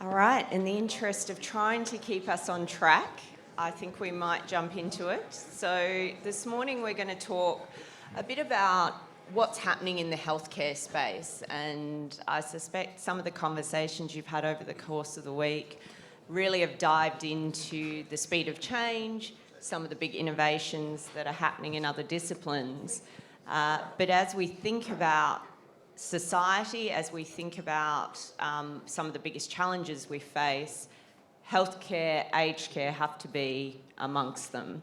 All right, in the interest of trying to keep us on track, I think we might jump into it. So this morning we're going to talk a bit about what's happening in the healthcare space, and I suspect some of the conversations you've had over the course of the week really have dived into the speed of change, some of the big innovations that are happening in other disciplines. But as we think about society, as we think about some of the biggest challenges we face, healthcare, aged care have to be amongst them.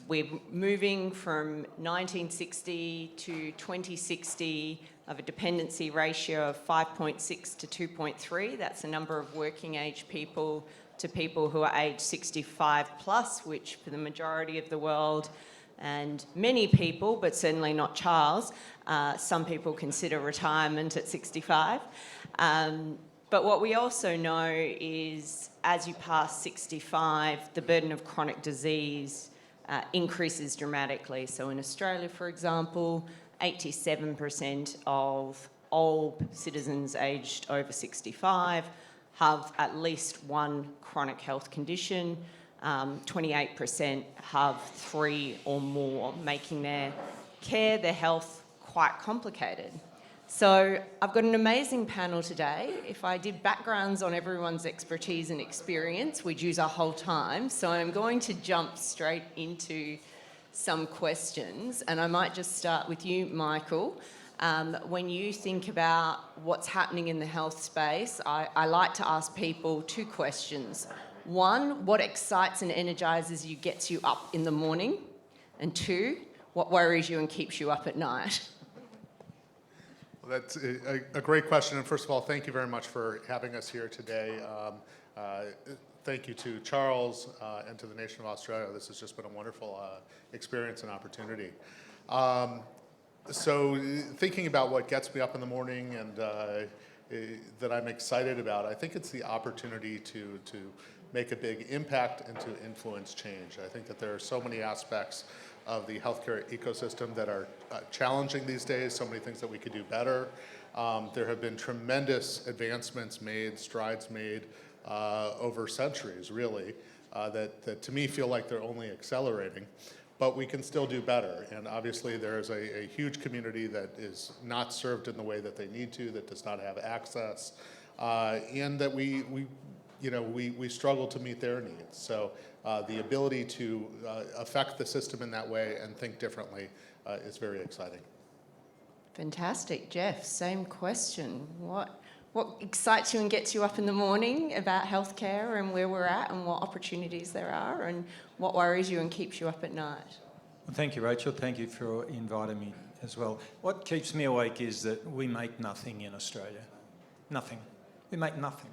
We're moving from 1960 to 2060 of a dependency ratio of 5.6 to 2.3. That's the number of working age people to people who are age 65 plus, which for the majority of the world and many people, but certainly not Charles, some people consider retirement at 65. But what we also know is as you pass 65, the burden of chronic disease increases dramatically. So in Australia, for example, 87% of all citizens aged over 65 have at least one chronic health condition. 28% have 3 or more, making their care, their health, quite complicated. So I've got an amazing panel today. If I did backgrounds on everyone's expertise and experience, we'd use our whole time. So I'm going to jump straight into some questions, and I might just start with you, Michael. When you think about what's happening in the health space, I like to ask people 2 questions. 1, what excites and energises you, gets you up in the morning? And 2, what worries you and keeps you up at night? Well, that's a great question. And first of all, thank you very much for having us here today. Thank you to Charles and to the nation of Australia. This has just been a wonderful experience and opportunity. So thinking about what gets me up in the morning and that I'm excited about, I think it's the opportunity to make a big impact and to influence change. I think that there are so many aspects of the healthcare ecosystem that are challenging these days, so many things that we could do better. There have been tremendous advancements made, strides made over centuries, really, that to me feel like they're only accelerating. But we can still do better, and obviously there is a huge community that is not served in the way that they need to, that does not have access, and that we struggle to meet their needs. So the ability to affect the system in that way and think differently is very exciting. Fantastic. Jeff, same question. What excites you and gets you up in the morning about healthcare and where we're at and what opportunities there are, and what worries you and keeps you up at night? Well, thank you, Rachel. Thank you for inviting me as well. What keeps me awake is that we make nothing in Australia. Nothing. We make nothing.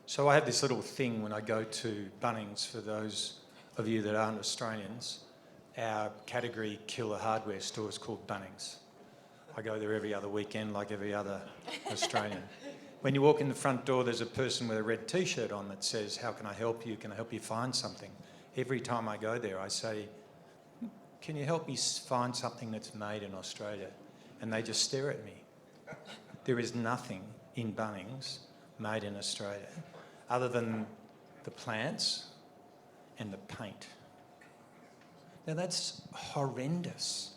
So I have this little thing when I go to Bunnings, for those of you that aren't Australians. Our category killer hardware store is called Bunnings. I go there every other weekend like every other Australian. When you walk in the front door, there's a person with a red T-shirt on that says, "How can I help you? Can I help you find something?" Every time I go there, I say, "Can you help me find something that's made in Australia?" And they just stare at me. There is nothing in Bunnings made in Australia other than the plants and the paint. Now that's horrendous.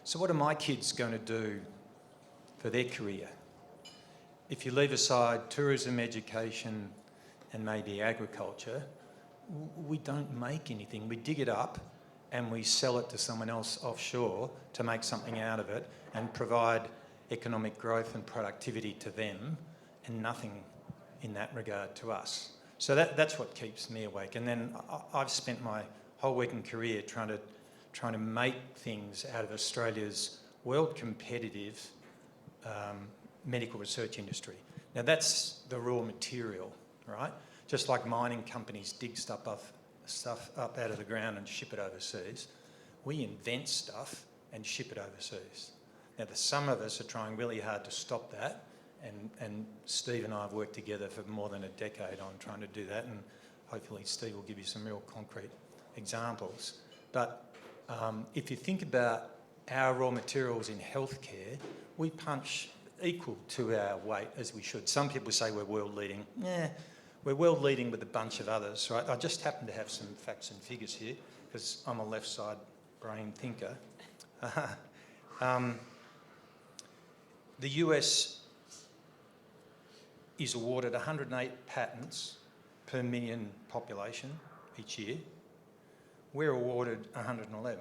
So what are my kids going to do for their career? If you leave aside tourism, education and maybe agriculture, we don't make anything. We dig it up and we sell it to someone else offshore to make something out of it and provide economic growth and productivity to them, and nothing in that regard to us. So that's what keeps me awake. And then I've spent my whole working career trying to make things out of Australia's world competitive medical research industry. Now that's the raw material, right? Just like mining companies dig stuff up out of the ground and ship it overseas, we invent stuff and ship it overseas. Now some of us are trying really hard to stop that, and Steve and I have worked together for more than a decade on trying to do that, and hopefully Steve will give you some real concrete examples. But if you think about our raw materials in healthcare, we punch equal to our weight as we should. Some people say we're world leading. Yeah, we're world leading with a bunch of others, right? I just happen to have some facts and figures here because I'm a left side brain thinker. The US is awarded 108 patents per million population each year. We're awarded 111.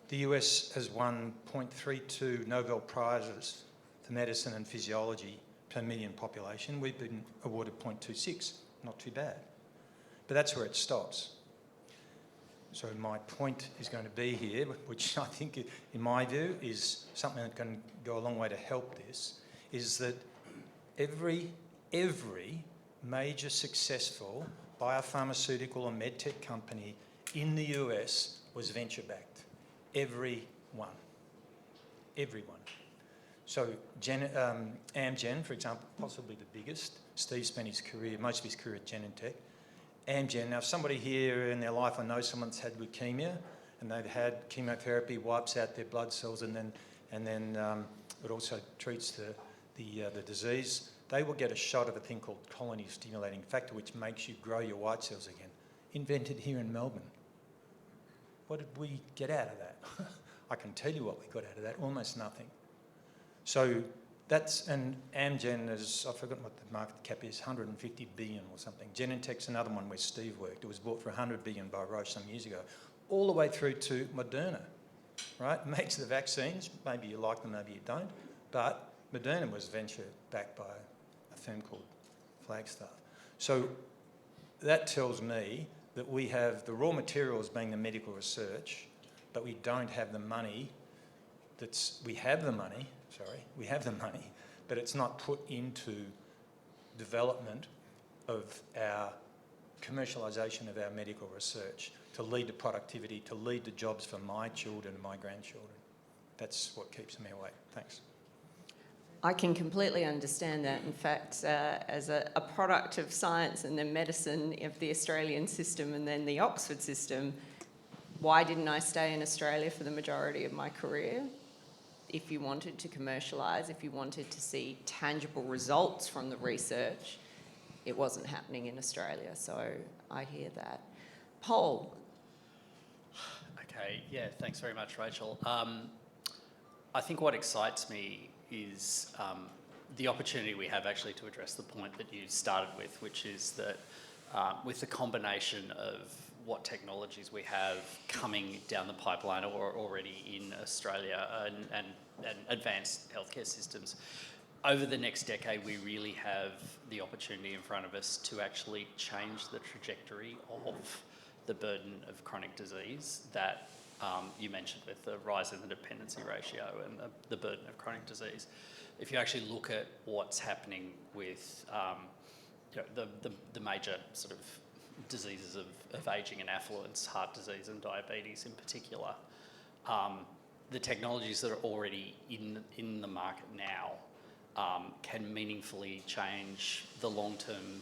The US has won 0.32 Nobel Prizes for medicine and physiology per million population. We've been awarded 0.26, not too bad. But that's where it stops. So my point is going to be here, which I think, in my view, is something that can go a long way to help this, is that every major successful biopharmaceutical or medtech company in the US was venture-backed. Every one. So Amgen, for example, possibly the biggest. Steve spent most of his career at Genentech. Amgen, now if somebody here in their life, I know someone's had leukemia and they've had chemotherapy, wipes out their blood cells and then it also treats the disease, they will get a shot of a thing called colony stimulating factor, which makes you grow your white cells again. Invented here in Melbourne. What did we get out of that? I can tell you what we got out of that, almost nothing. So and Amgen is, I've forgotten what the market cap is, 150 billion or something. Genentech's another one where Steve worked. It was bought for 100 billion by Roche some years ago. All the way through to Moderna, right? Makes the vaccines. Maybe you like them, maybe you don't. But Moderna was venture-backed by a firm called Flagstaff. So that tells me that we have the raw materials being the medical research, but we don't have the money we have the money, but it's not put into development of our commercialisation of our medical research to lead to productivity, to lead to jobs for my children and my grandchildren. That's what keeps me awake. Thanks. I can completely understand that. In fact, as a product of science and then medicine of the Australian system and then the Oxford system, why didn't I stay in Australia for the majority of my career? If you wanted to commercialise, if you wanted to see tangible results from the research, it wasn't happening in Australia. So I hear that. Paul. Okay, yeah, thanks very much, Rachel. I think what excites me is the opportunity we have actually to address the point that you started with, which is that with the combination of what technologies we have coming down the pipeline or already in Australia and advanced healthcare systems, over the next decade we really have the opportunity in front of us to actually change the trajectory of the burden of chronic disease that you mentioned with the rise in the dependency ratio and the burden of chronic disease. If you actually look at what's happening with the major sort of diseases of ageing and affluence, heart disease and diabetes in particular, the technologies that are already in the market now can meaningfully change the long-term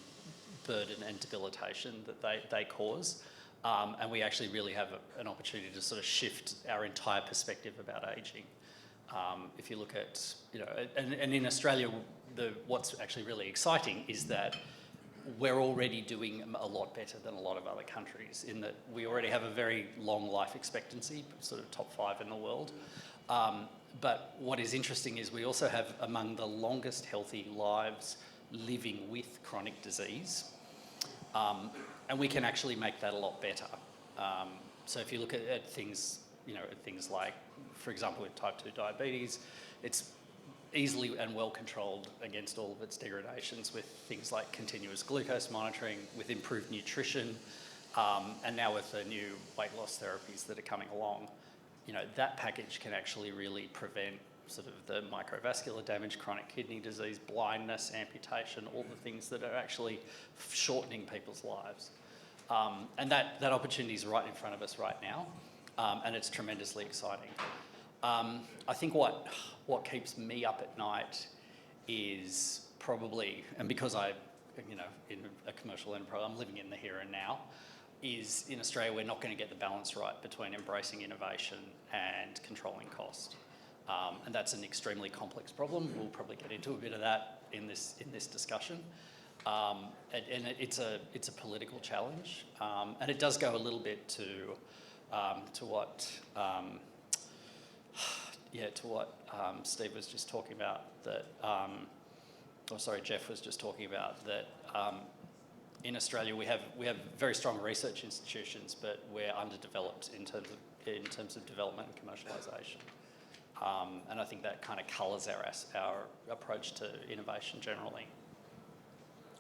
burden and debilitation that they cause. And we actually really have an opportunity to sort of shift our entire perspective about ageing. If you look at, and in Australia, what's actually really exciting is that we're already doing a lot better than a lot of other countries in that we already have a very long life expectancy, sort of top 5 in the world. But what is interesting is we also have among the longest healthy lives living with chronic disease. And we can actually make that a lot better. So if you look at things, things like, for example, with type 2 diabetes, it's easily and well controlled against all of its degradations with things like continuous glucose monitoring, with improved nutrition, and now with the new weight loss therapies that are coming along. That package can actually really prevent sort of the microvascular damage, chronic kidney disease, blindness, amputation, all the things that are actually shortening people's lives. And that opportunity is right in front of us right now, and it's tremendously exciting. I think what keeps me up at night is probably, and because in a commercial enterprise, I'm living in the here and now, is in Australia we're not going to get the balance right between embracing innovation and controlling cost. And that's an extremely complex problem. We'll probably get into a bit of that in this discussion. It's a political challenge, and it does go a little bit to what Steve was just talking about. Jeff was just talking about that. In Australia, we have very strong research institutions, but we're underdeveloped in terms of development and commercialisation. And I think that kind of colours our approach to innovation generally.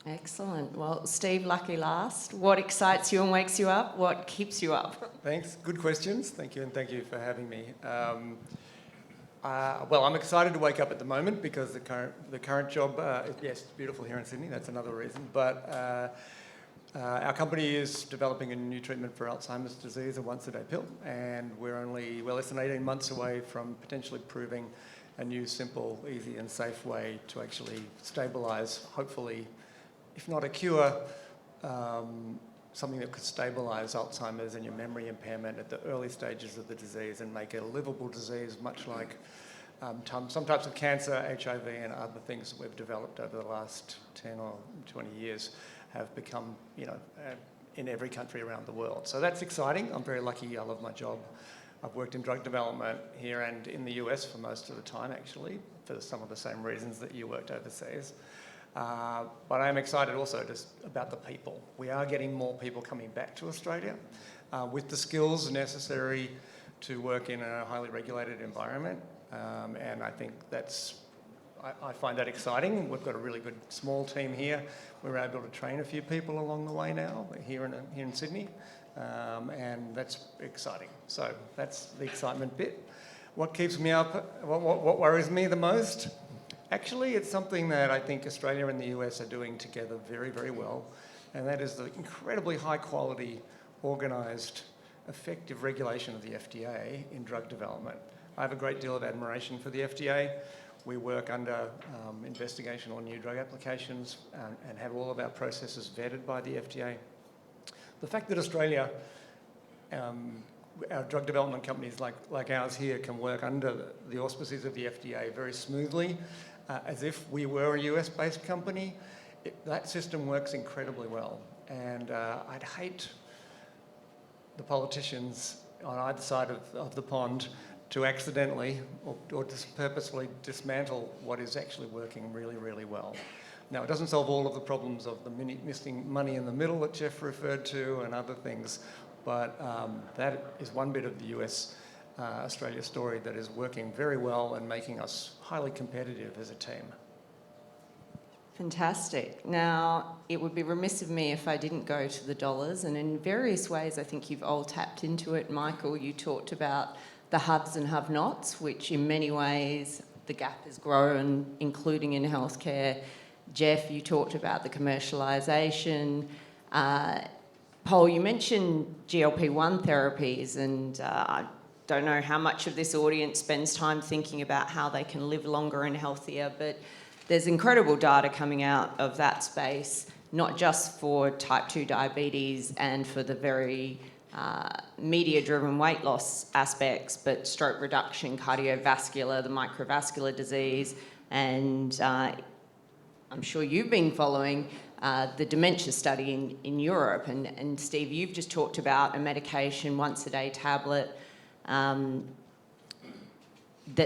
Excellent. Well, Steve, lucky last. What excites you and wakes you up? What keeps you up? Thanks. Good questions. Thank you, and thank you for having me. Well, I'm excited to wake up at the moment because the current job, yes, it's beautiful here in Sydney. That's another reason. But our company is developing a new treatment for Alzheimer's disease, a once-a-day pill, and we're only less than 18 months away from potentially proving a new, simple, easy, and safe way to actually stabilise, hopefully, if not a cure, something that could stabilise Alzheimer's and your memory impairment at the early stages of the disease and make it a livable disease, much like some types of cancer, HIV, and other things that we've developed over the last 10 or 20 years have become, in every country around the world. So that's exciting. I'm very lucky. I love my job. I've worked in drug development here and in the US for most of the time, actually, for some of the same reasons that you worked overseas. But I'm excited also just about the people. We are getting more people coming back to Australia with the skills necessary to work in a highly regulated environment. And I think I find that exciting. We've got a really good small team here. We're able to train a few people along the way now here in Sydney. And that's exciting. So that's the excitement bit. What keeps me up? What worries me the most? Actually, it's something that I think Australia and the US are doing together very, very well, and that is the incredibly high quality, organised, effective regulation of the FDA in drug development. I have a great deal of admiration for the FDA. We work under investigation on new drug applications and have all of our processes vetted by the FDA. The fact that Australia, our drug development companies like ours here can work under the auspices of the FDA very smoothly, as if we were a US-based company, that system works incredibly well. And I'd hate the politicians on either side of the pond to accidentally or just purposefully dismantle what is actually working really, really well. Now, it doesn't solve all of the problems of the missing money in the middle that Jeff referred to and other things, but that is one bit of the US-Australia story that is working very well and making us highly competitive as a team. Fantastic. Now, it would be remiss of me if I didn't go to the dollars, and in various ways I think you've all tapped into it. Michael, you talked about the haves and have-nots, which in many ways the gap has grown, including in healthcare. Jeff, you talked about the commercialisation. Paul, you mentioned GLP-1 therapies, and I don't know how much of this audience spends time thinking about how they can live longer and healthier, but there's incredible data coming out of that space, not just for type 2 diabetes and for the very media-driven weight loss aspects, but stroke reduction, cardiovascular, the microvascular disease, and I'm sure you've been following the dementia study in Europe. And Steve, you've just talked about a medication, once-a-day tablet, that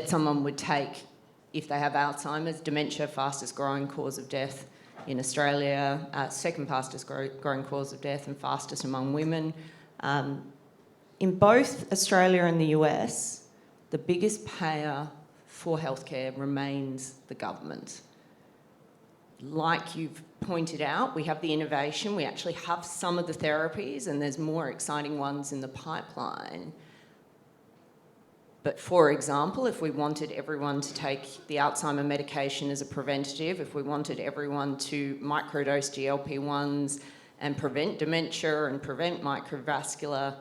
someone would take if they have Alzheimer's. Dementia, fastest growing cause of death in Australia, second fastest growing cause of death and fastest among women. In both Australia and the US, the biggest payer for healthcare remains the government. Like you've pointed out, we have the innovation, we actually have some of the therapies, and there's more exciting ones in the pipeline. But for example, if we wanted everyone to take the Alzheimer medication as a preventative, if we wanted everyone to microdose GLP-1s and prevent dementia and prevent microvascular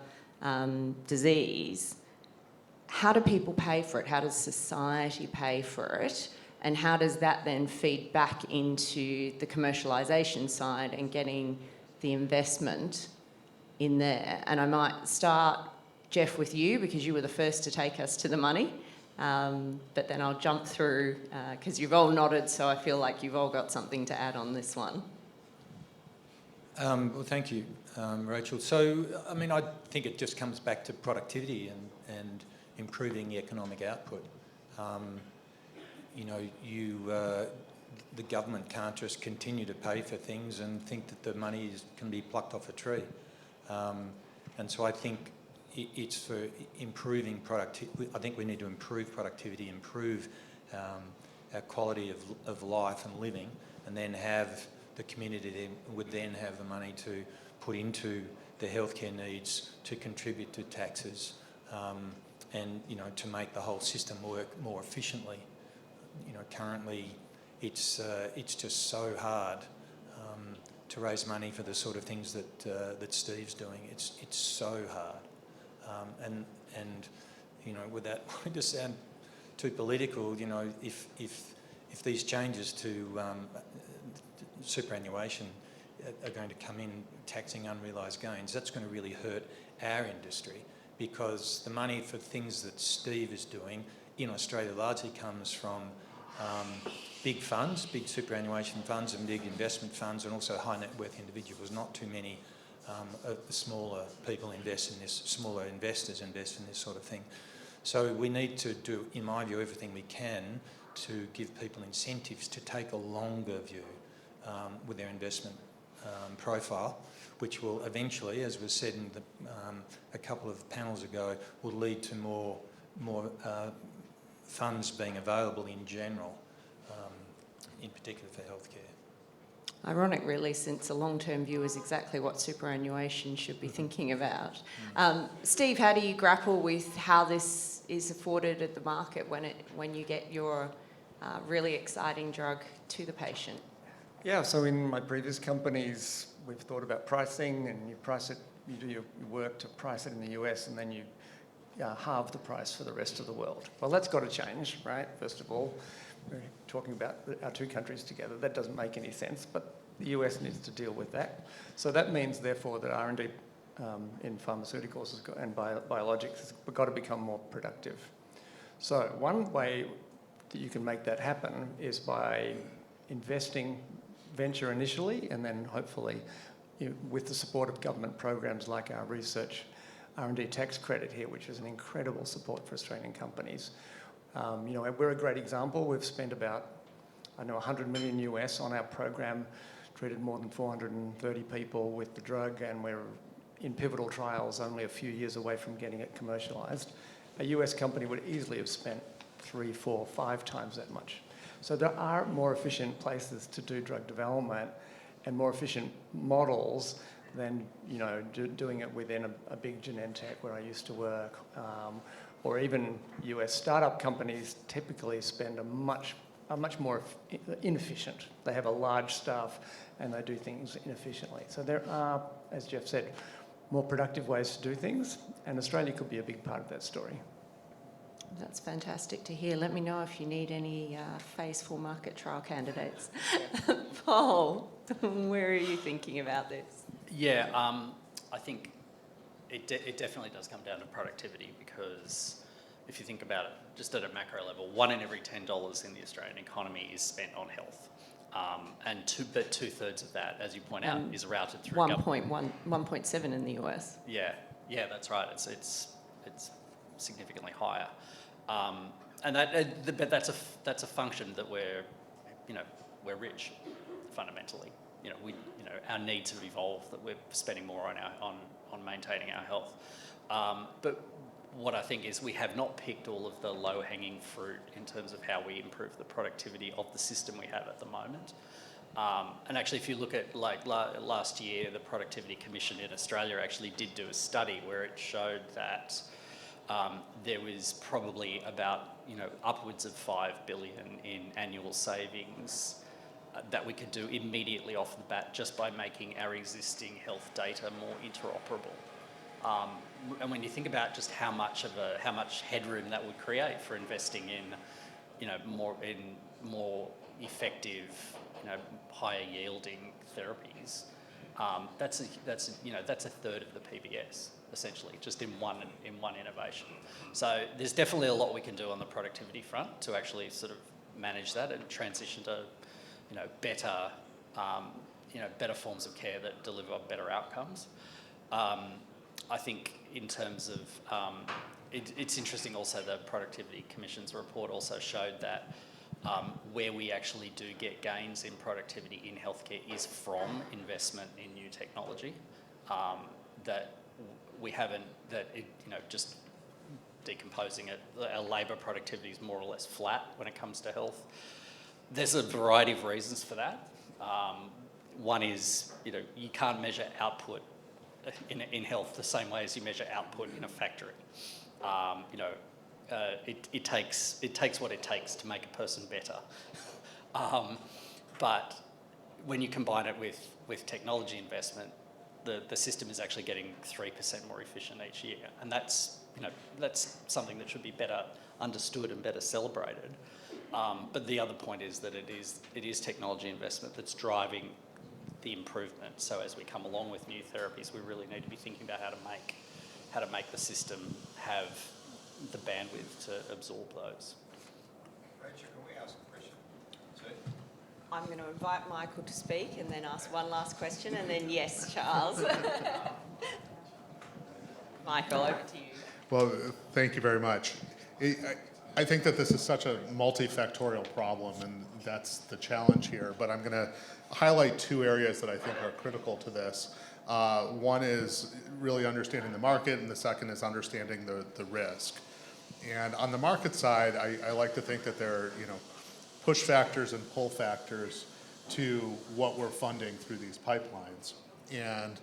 disease, how do people pay for it? How does society pay for it? And how does that then feed back into the commercialisation side and getting the investment in there? And I might start, Jeff, with you, because you were the first to take us to the money. but then I'll jump through because you've all nodded, so I feel like you've all got something to add on this one. Well, thank you, Rachel. So, I mean, I think it just comes back to productivity and improving economic output. The government can't just continue to pay for things and think that the money can be plucked off a tree. And so I think it's for improving productivity. I think we need to improve productivity, improve our quality of life and living, and then have the community would then have the money to put into the healthcare needs, to contribute to taxes, and to make the whole system work more efficiently. Currently it's just so hard to raise money for the sort of things that Steve's doing. It's so hard, and without wanting to sound too political, if these changes to superannuation are going to come in taxing unrealised gains, that's going to really hurt our industry, because the money for things that Steve is doing in Australia largely comes from big funds, big superannuation funds and big investment funds, and also high net worth individuals. Not too many of the smaller people invest in this, smaller investors invest in this sort of thing. So we need to do, in my view, everything we can to give people incentives to take a longer view with their investment profile, which will eventually, as was said in a couple of panels ago, will lead to more funds being available in general, in particular for healthcare. Ironic, really, since a long-term view is exactly what superannuation should be thinking about. Steve, how do you grapple with how this is afforded at the market when you get your really exciting drug to the patient? Yeah, so in my previous companies, we've thought about pricing, and you price it, you do your work to price it in the US, and then you halve the price for the rest of the world. Well, that's got to change, right? First of all, we're talking about our two countries together. That doesn't make any sense, but the US needs to deal with that. So that means, therefore, that R&D in pharmaceuticals and biologics has got to become more productive. So one way that you can make that happen is by investing venture initially, and then hopefully, with the support of government programs like our research R&D tax credit here, which is an incredible support for Australian companies. We're a great example. We've spent about, $100 million US on our program, treated more than 430 people with the drug, and we're in pivotal trials only a few years away from getting it commercialised. A US company would easily have spent 3, 4, 5 times that much. So there are more efficient places to do drug development and more efficient models than doing it within a big Genentech where I used to work, or even US startup companies typically spend are much more inefficient. They have a large staff and they do things inefficiently. So there are, as Jeff said, more productive ways to do things, and Australia could be a big part of that story. That's fantastic to hear. Let me know if you need any phase 4 market trial candidates. Paul, where are you thinking about this? Yeah, I think it definitely does come down to productivity, because if you think about it, just at a macro level, 1 in every $10 in the Australian economy is spent on health. And two-thirds of that, as you point out, is routed through government. 1.7 in the US. Yeah, that's right. It's significantly higher. But that's a function that we're rich, fundamentally. Our needs have evolved, that we're spending more on maintaining our health. But what I think is we have not picked all of the low-hanging fruit in terms of how we improve the productivity of the system we have at the moment. And actually, if you look at last year, the Productivity Commission in Australia actually did do a study where it showed that there was probably about upwards of $5 billion in annual savings that we could do immediately off the bat just by making our existing health data more interoperable. And when you think about just how much headroom that would create for investing in more effective, higher yielding therapies, that's a third of the PBS essentially, just in one innovation. So there's definitely a lot we can do on the productivity front to actually sort of manage that and transition to, better, better forms of care that deliver better outcomes. I think in terms of, it's interesting also the Productivity Commission's report also showed that where we actually do get gains in productivity in healthcare is from investment in new technology. That we haven't, just decomposing it, our labour productivity is more or less flat when it comes to health. There's a variety of reasons for that. One is, you can't measure output in health the same way as you measure output in a factory. It takes what it takes to make a person better. But when you combine it with technology investment, the system is actually getting 3% more efficient each year, and that's something that should be better understood and better celebrated. But the other point is that it is technology investment that's driving the improvement. So as we come along with new therapies, we really need to be thinking about how to make the system have the bandwidth to absorb those. Rachel, can we ask a question? I'm going to invite Michael to speak and then ask one last question, and then yes, Charles. Michael, over to you. Well, thank you very much. I think that this is such a multifactorial problem, and that's the challenge here. But I'm going to highlight two areas that I think are critical to this. One is really understanding the market, and the second is understanding the risk. And on the market side, I like to think that there are, push factors and pull factors to what we're funding through these pipelines. And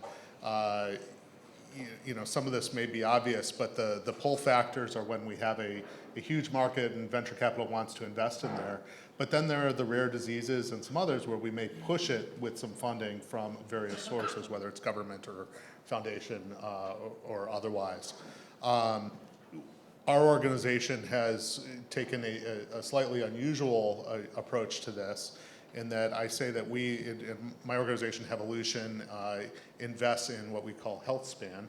some of this may be obvious, but the pull factors are when we have a huge market and venture capital wants to invest in there. But then there are the rare diseases and some others where we may push it with some funding from various sources, whether it's government or foundation or otherwise. Our organization has taken a slightly unusual approach to this, in that I say that we, in my organization, Evolution, invests in what we call health span,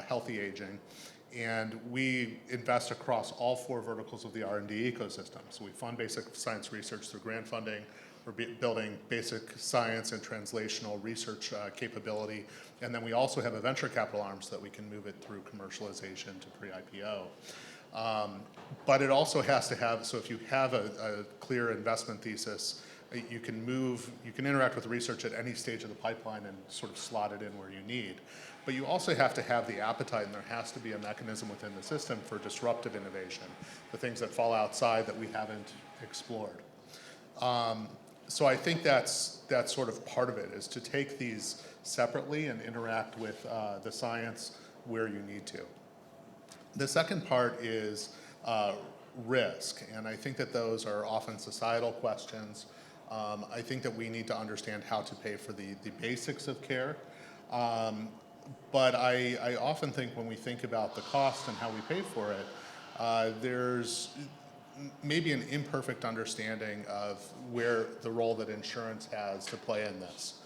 healthy aging, and we invest across all four verticals of the R&D ecosystem. So we fund basic science research through grant funding. We're building basic science and translational research capability, and then we also have a venture capital arm so that we can move it through commercialization to pre-IPO. But it also has to have, so if you have a clear investment thesis, you can interact with research at any stage of the pipeline and sort of slot it in where you need. But you also have to have the appetite, and there has to be a mechanism within the system for disruptive innovation, the things that fall outside that we haven't explored. So I think that's sort of part of it, is to take these separately and interact with the science where you need to. The second part is risk, and I think that those are often societal questions. I think that we need to understand how to pay for the basics of care. But I often think when we think about the cost and how we pay for it, there's maybe an imperfect understanding of where the role that insurance has to play in this.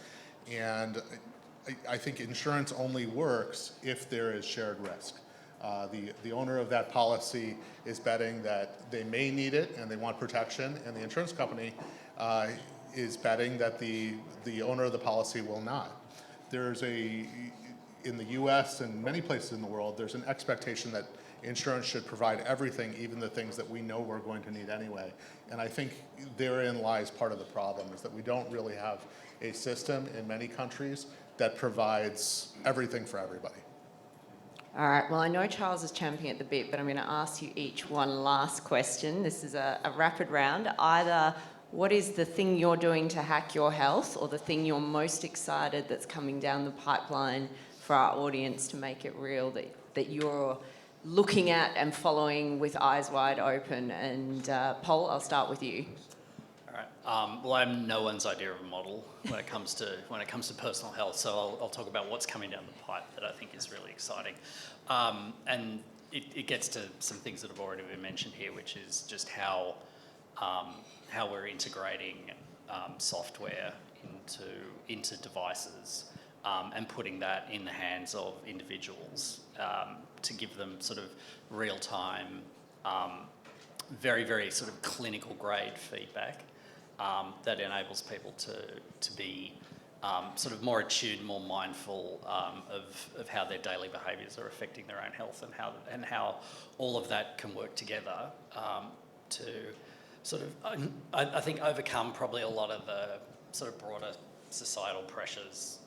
And I think insurance only works if there is shared risk. The owner of that policy is betting that they may need it and they want protection, and the insurance company is betting that the owner of the policy will not. In the US and many places in the world, there's an expectation that insurance should provide everything, even the things that we know we're going to need anyway. And I think therein lies part of the problem, is that we don't really have a system in many countries that provides everything for everybody. All right, well, I know Charles is champing at the bit, but I'm going to ask you each one last question. This is a rapid round. Either what is the thing you're doing to hack your health, or the thing you're most excited that's coming down the pipeline for our audience to make it real, that you're looking at and following with eyes wide open? And Paul, I'll start with you. All right. Well, I'm no one's idea of a model when it comes to personal health. So I'll talk about what's coming down the pipe that I think is really exciting, and it gets to some things that have already been mentioned here, which is just how we're integrating software into devices. and putting that in the hands of individuals to give them sort of real-time, very, very sort of clinical grade feedback that enables people to be sort of more attuned, more mindful of how their daily behaviours are affecting their own health, and how all of that can work together to sort of, I think, overcome probably a lot of the sort of broader societal pressures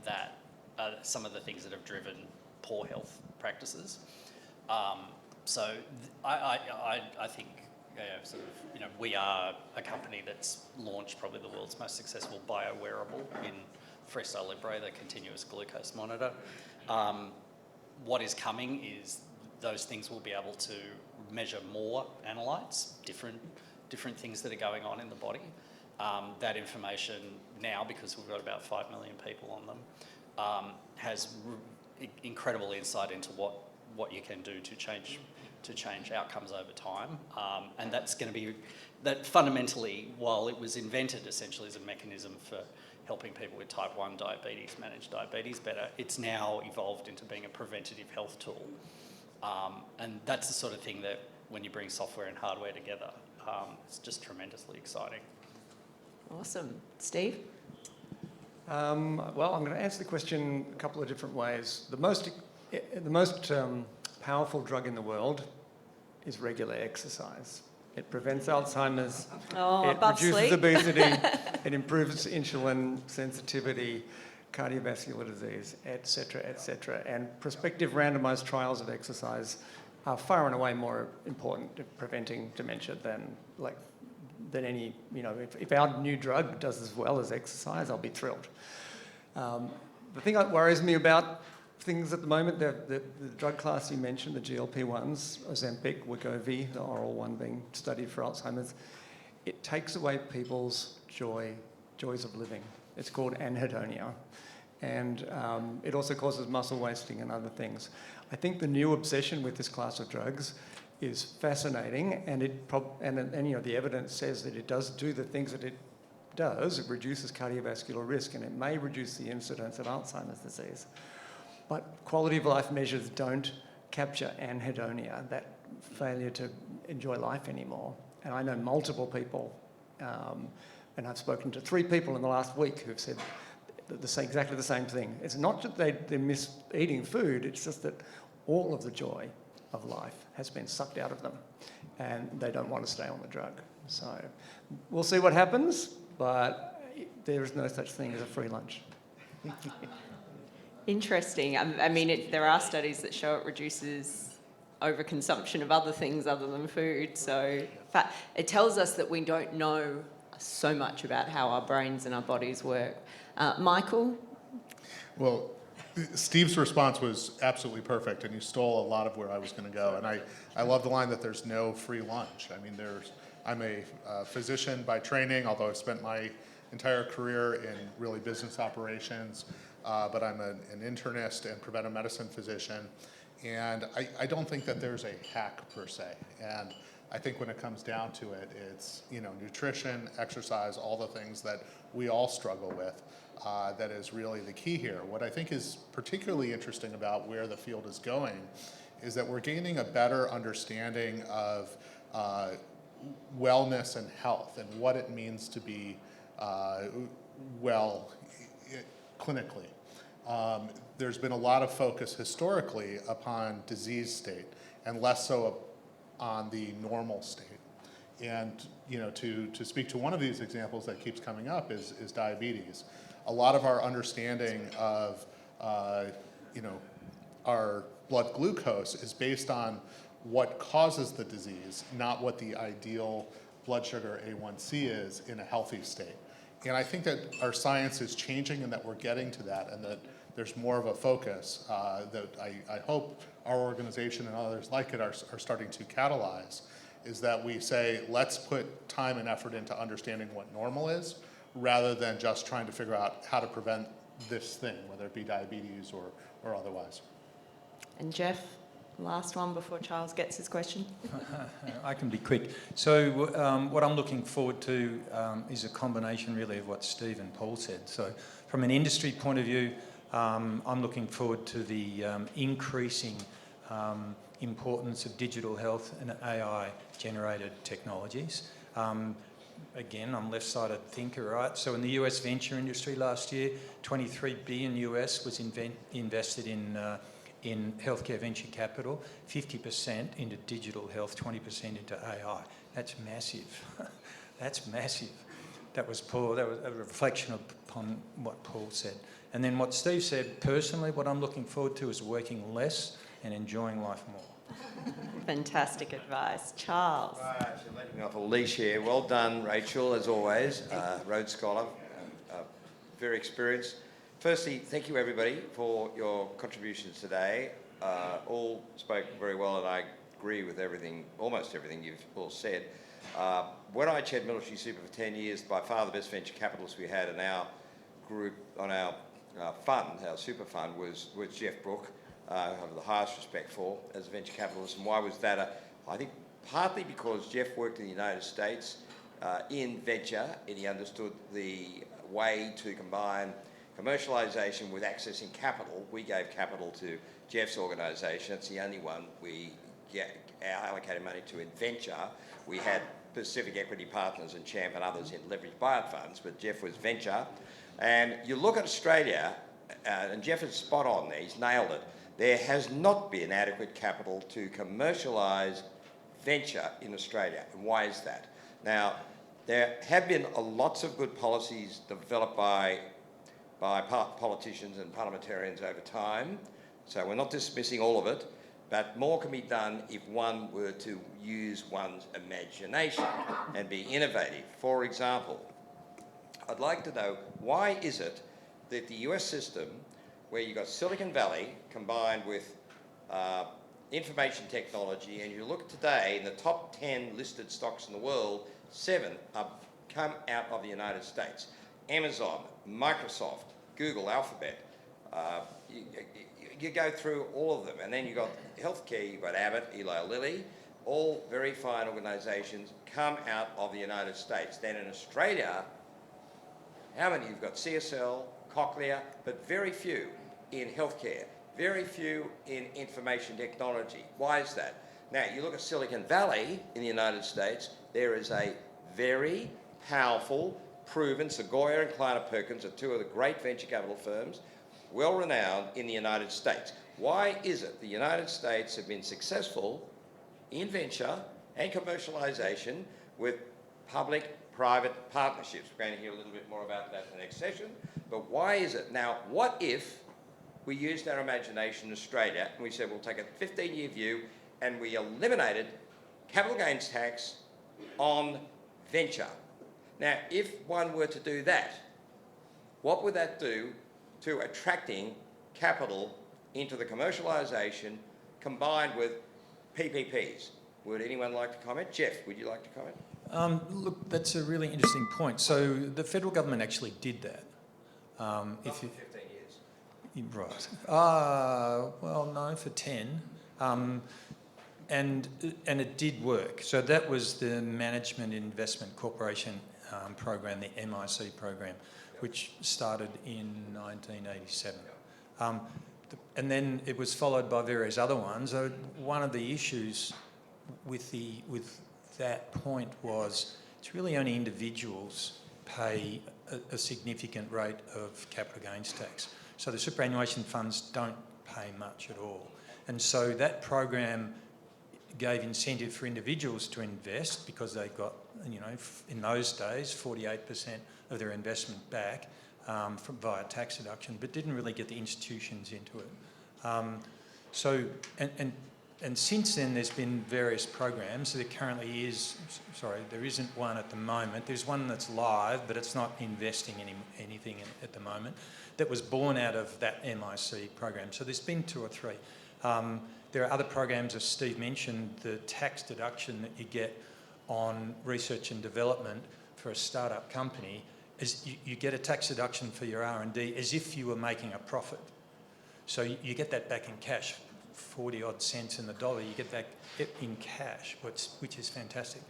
that are some of the things that have driven poor health practices. So I think sort of, we are a company that's launched probably the world's most successful bio-wearable in Freestyle Libre, the continuous glucose monitor. What is coming is those things will be able to measure more analytes, different things that are going on in the body. That information now, because we've got about 5 million people on them, has incredible insight into what you can do to change outcomes over time. And that's going to be, that fundamentally, while it was invented essentially as a mechanism for helping people with type 1 diabetes manage diabetes better, it's now evolved into being a preventative health tool. And that's the sort of thing that when you bring software and hardware together, it's just tremendously exciting. Awesome. Steve? Well, I'm going to answer the question a couple of different ways. The most powerful drug in the world is regular exercise. It prevents Alzheimer's, it reduces sleep. obesity, it improves insulin sensitivity, cardiovascular disease, etc., etc. And prospective randomised trials of exercise are far and away more important at preventing dementia than any, if our new drug does as well as exercise, I'll be thrilled. The thing that worries me about things at the moment, the drug class you mentioned, the GLP-1s, Ozempic, Wegovy, the oral one being studied for Alzheimer's, it takes away people's joys of living. It's called anhedonia. And it also causes muscle wasting and other things. I think the new obsession with this class of drugs is fascinating, and the evidence says that it does do the things that it does. It reduces cardiovascular risk, and it may reduce the incidence of Alzheimer's disease. But quality of life measures don't capture anhedonia, that failure to enjoy life anymore. And I know multiple people, and I've spoken to 3 people in the last week who've said exactly the same thing. It's not that they miss eating food, it's just that all of the joy of life has been sucked out of them, and they don't want to stay on the drug. So we'll see what happens, but there is no such thing as a free lunch. Interesting. I mean, there are studies that show it reduces overconsumption of other things other than food. So in fact, it tells us that we don't know so much about how our brains and our bodies work. Michael? Well, Steve's response was absolutely perfect, and you stole a lot of where I was going to go. And I love the line that there's no free lunch. I mean, I'm a physician by training, although I've spent my entire career in really business operations, but I'm an internist and preventive medicine physician. And I don't think that there's a hack per se. And I think when it comes down to it, it's nutrition, exercise, all the things that we all struggle with. That is really the key here. What I think is particularly interesting about where the field is going is that we're gaining a better understanding of wellness and health and what it means to be well clinically. There's been a lot of focus historically upon disease state and less so on the normal state. And to speak to one of these examples that keeps coming up is diabetes. A lot of our understanding of our blood glucose is based on what causes the disease, not what the ideal blood sugar A1C is in a healthy state. And I think that our science is changing and that we're getting to that, and that there's more of a focus that I hope our organization and others like it are starting to catalyze, is that we say, let's put time and effort into understanding what normal is, rather than just trying to figure out how to prevent this thing, whether it be diabetes or otherwise. And Jeff, Last one before Charles gets his question. I can be quick. So what I'm looking forward to is a combination really of what Steve and Paul said. So from an industry point of view, I'm looking forward to the increasing importance of digital health and AI-generated technologies. Again, I'm left-sided thinker, right? So in the US venture industry last year, $23 billion US was invested in healthcare venture capital, 50% into digital health, 20% into AI. That's massive. That's massive. That was Paul. That was a reflection upon what Paul said. And then what Steve said, personally, what I'm looking forward to is working less and enjoying life more. Fantastic advice. Charles. Right, so letting me off a leash here. Well done, Rachel, as always. Rhodes Scholar, very experienced. Firstly, thank you everybody for your contributions today. All spoke very well, and I agree with everything, almost everything you've all said. When I chaired Military Super for 10 years, by far the best venture capitalists we had in our group, on our fund, our super fund, was Jeff Brooke. I have the highest respect for as a venture capitalist. And why was that? I think partly because Jeff worked in the United States in venture, and he understood the way to combine commercialisation with accessing capital. We gave capital to Jeff's organisation. It's the only one we allocated money to in venture. We had Pacific Equity Partners and Champ and others in leveraged buyout funds, but Jeff was venture. And you look at Australia, and Jeff is spot on there, he's nailed it. There has not been adequate capital to commercialise venture in Australia. And why is that? Now, there have been lots of good policies developed by politicians and parliamentarians over time, so we're not dismissing all of it, but more can be done if one were to use one's imagination and be innovative. For example, I'd like to know, why is it that the US system, where you've got Silicon Valley combined with information technology, and you look today in the top 10 listed stocks in the world, 7 have come out of the United States. Amazon, Microsoft, Google, Alphabet, you go through all of them, and then you've got healthcare, you've got Abbott, Eli Lilly, all very fine organisations come out of the United States. Then in Australia, how many? You've got CSL, Cochlear, but very few in healthcare, very few in information technology. Why is that? Now, you look at Silicon Valley in the United States, there is a very powerful, proven, Sequoia and Kleiner Perkins are two of the great venture capital firms, well renowned in the United States. Why is it the United States have been successful in venture and commercialisation with public-private partnerships? We're going to hear a little bit more about that in the next session. But why is it? Now, what if we used our imagination in Australia and we said we'll take a 15-year view and we eliminated capital gains tax on venture? Now, if one were to do that, what would that do to attracting capital into the commercialisation combined with PPPs? Would anyone like to comment? Jeff, would you like to comment? Look, that's a really interesting point. So the federal government actually did that. Not for 15 years. Right. Well, no, for 10. And it did work. So that was the Management Investment Corporation program, the MIC program, which started in 1987. And then it was followed by various other ones. One of the issues with that point was it's really only individuals pay a significant rate of capital gains tax. So the superannuation funds don't pay much at all. And so that program gave incentive for individuals to invest because they got, in those days, 48% of their investment back via tax deduction, but didn't really get the institutions into it. And since then, there's been various programs. There currently is, there isn't one at the moment. There's one that's live, but it's not investing anything at the moment, that was born out of that MIC program. So there's been 2 or 3. There are other programs, as Steve mentioned, the tax deduction that you get on research and development for a startup company is you get a tax deduction for your R&D as if you were making a profit. So you get that back in cash 40 odd cents in the dollar, you get that in cash, which is fantastic.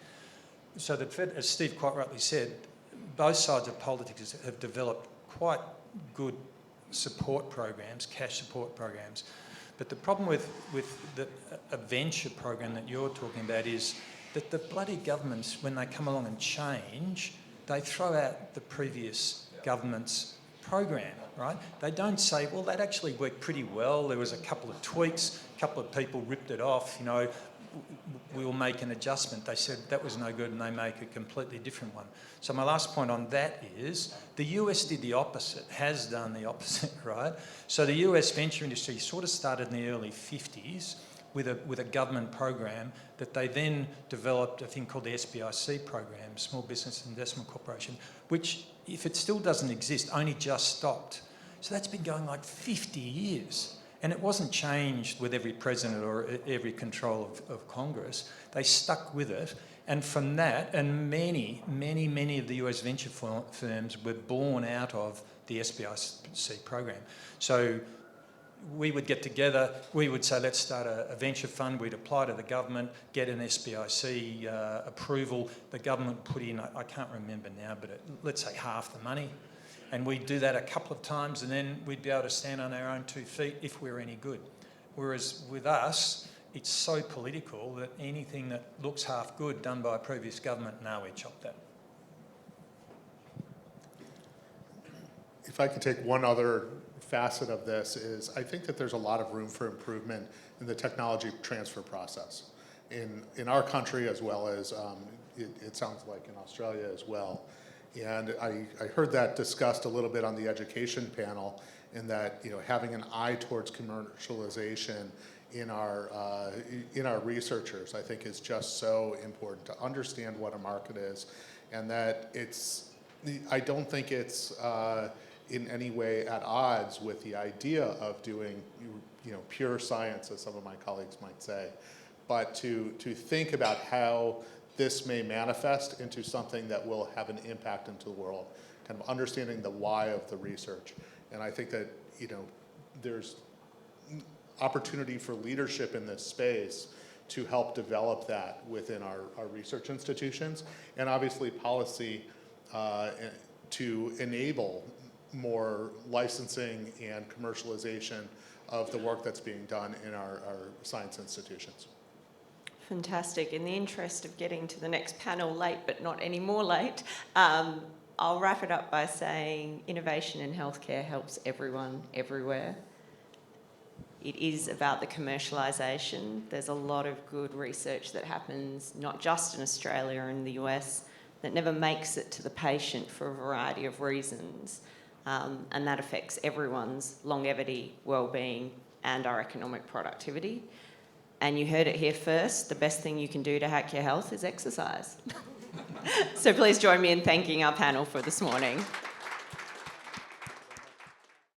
So the Fed, as Steve quite rightly said, both sides of politics have developed quite good support programs, cash support programs. But the problem with a venture program that you're talking about is that the bloody governments, when they come along and change, they throw out the previous government's program, right? They don't say, well, that actually worked pretty well. There was a couple of tweaks, a couple of people ripped it off, you know, we'll make an adjustment. They said that was no good and they make a completely different one. So my last point on that is the US did the opposite, has done the opposite, right? So the US venture industry sort of started in the early 50s with a government program that they then developed a thing called the SBIC program, Small Business Investment Corporation, which, if it still doesn't exist, only just stopped. So that's been going like 50 years. And it wasn't changed with every president or every control of Congress. They stuck with it. And from that, and many of the US venture firms were born out of the SBIC program. So we would get together, we would say, let's start a venture fund. We'd apply to the government, get an SBIC approval. The government put in, I can't remember now, but let's say half the money. And we'd do that a couple of times and then we'd be able to stand on our own 2 feet if we're any good. Whereas with us, it's so political that anything that looks half good done by a previous government, now we chop that. If I could take one other facet of this is I think that there's a lot of room for improvement in the technology transfer process in our country as well as it sounds like in Australia as well. And I heard that discussed a little bit on the education panel in that, you know, having an eye towards commercialization in our researchers, I think is just so important to understand what a market is, and that I don't think it's in any way at odds with the idea of doing, you know, pure science, as some of my colleagues might say, but to think about how this may manifest into something that will have an impact into the world, kind of understanding the why of the research. And I think that, you know, there's opportunity for leadership in this space to help develop that within our research institutions, and obviously policy to enable more licensing and commercialization of the work that's being done in our science institutions. Fantastic. In the interest of getting to the next panel late, but not any more late, I'll wrap it up by saying innovation in healthcare helps everyone, everywhere. It is about the commercialisation. There's a lot of good research that happens, not just in Australia and the US, that never makes it to the patient for a variety of reasons. And that affects everyone's longevity, well-being, and our economic productivity. And you heard it here first, the best thing you can do to hack your health is exercise. So please join me in thanking our panel for this morning.